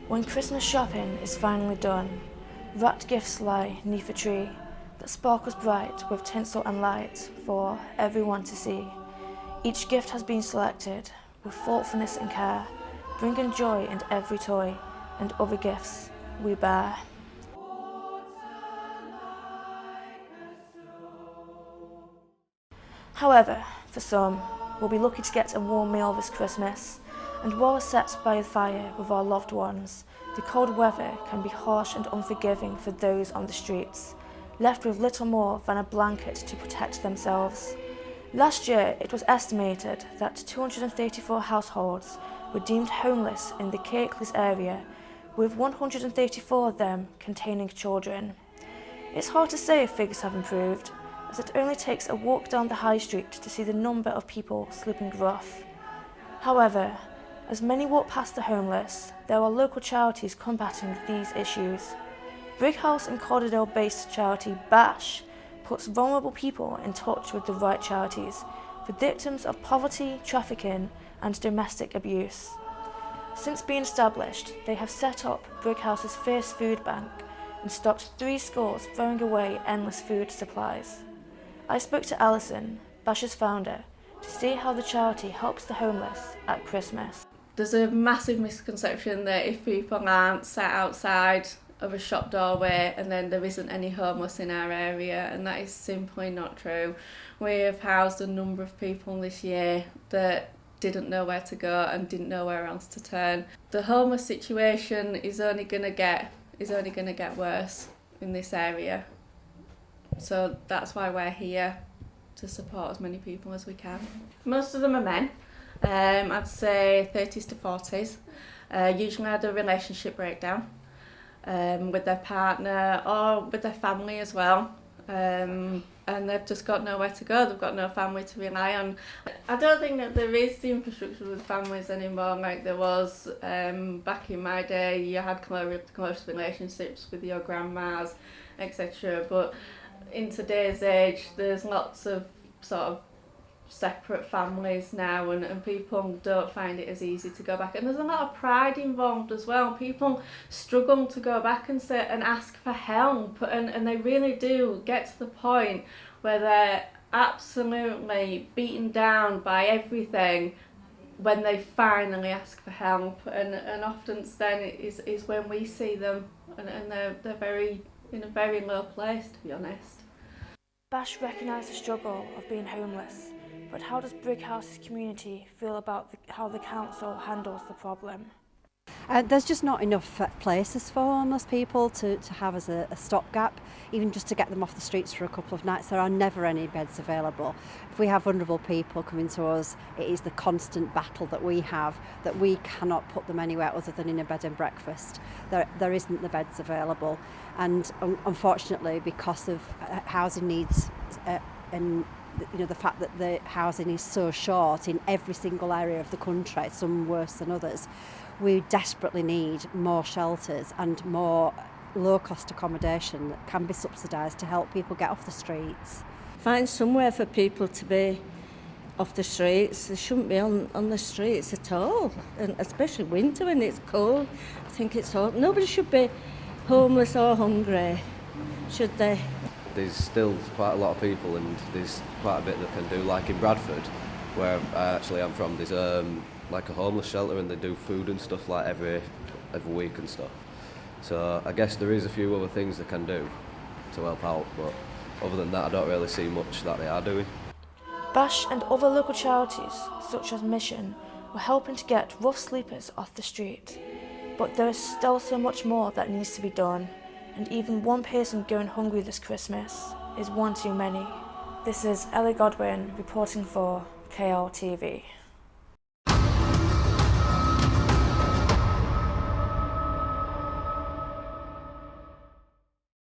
When Christmas shopping is finally done, wrapped gifts lie 'neath a tree that sparkles bright with tinsel and light for everyone to see. Each gift has been selected with thoughtfulness and care, bringing joy in every toy and other gifts we bear. However, for some, we'll be lucky to get a warm meal this Christmas, and while sat by a fire with our loved ones, the cold weather can be harsh and unforgiving for those on the streets, left with little more than a blanket to protect themselves. Last year, it was estimated that 234 households were deemed homeless in the Kirklees area, with 134 of them containing children. It's hard to say if figures have improved, as it only takes a walk down the high street to see the number of people sleeping rough. However, as many walk past the homeless, there are local charities combating these issues. Brighouse and Corderdale-based charity B.A.S.H puts vulnerable people in touch with the right charities for victims of poverty, trafficking and domestic abuse. Since being established, they have set up Brighouse's first food bank and stopped 3 schools throwing away endless food supplies. I spoke to Alison, B.A.S.H's founder, to see how the charity helps the homeless at Christmas. There's a massive misconception that if people aren't sat outside of a shop doorway and then there isn't any homeless in our area, and that is simply not true. We have housed a number of people this year that didn't know where to go and didn't know where else to turn. The homeless situation is only going to get worse in this area. So that's why we're here, to support as many people as we can. Most of them are men, I'd say 30s to 40s. Usually had a relationship breakdown with their partner or with their family as well. And they've just got nowhere to go, they've got no family to rely on. I don't think that there is the infrastructure with families anymore like there was back in my day. You had close relationships with your grandmas, etc. But in today's age, there's lots of sort of separate families now, and people don't find it as easy to go back, and there's a lot of pride involved as well. People struggle to go back and say and ask for help, and they really do get to the point where they're absolutely beaten down by everything when they finally ask for help, and often then is when we see them, and they're very in a very low place, to be honest. B.A.S.H recognise the struggle of being homeless, but how does Brighouse's community feel about how the council handles the problem? There's just not enough places for homeless people to have as a stopgap, even just to get them off the streets for a couple of nights. There are never any beds available. If we have vulnerable people coming to us, it is the constant battle that we have, that we cannot put them anywhere other than in a bed and breakfast. There isn't the beds available, and unfortunately, because of housing needs and the fact that the housing is so short in every single area of the country, some worse than others, we desperately need more shelters and more low-cost accommodation that can be subsidised to help people get off the streets. Find somewhere for people to be off the streets. They shouldn't be on the streets at all, and especially winter when it's cold. I think it's hot. Nobody should be homeless or hungry, should they? There's still quite a lot of people, and there's quite a bit that can do. Like in Bradford, where I am from, there's like a homeless shelter, and they do food and stuff like every week and stuff. So I guess there is a few other things they can do to help out, but other than that I don't really see much that they are doing. B.A.S.H and other local charities such as Mission were helping to get rough sleepers off the street, but there is still so much more that needs to be done, and even one person going hungry this Christmas is one too many. This is Ellie Godwin reporting for KLTV.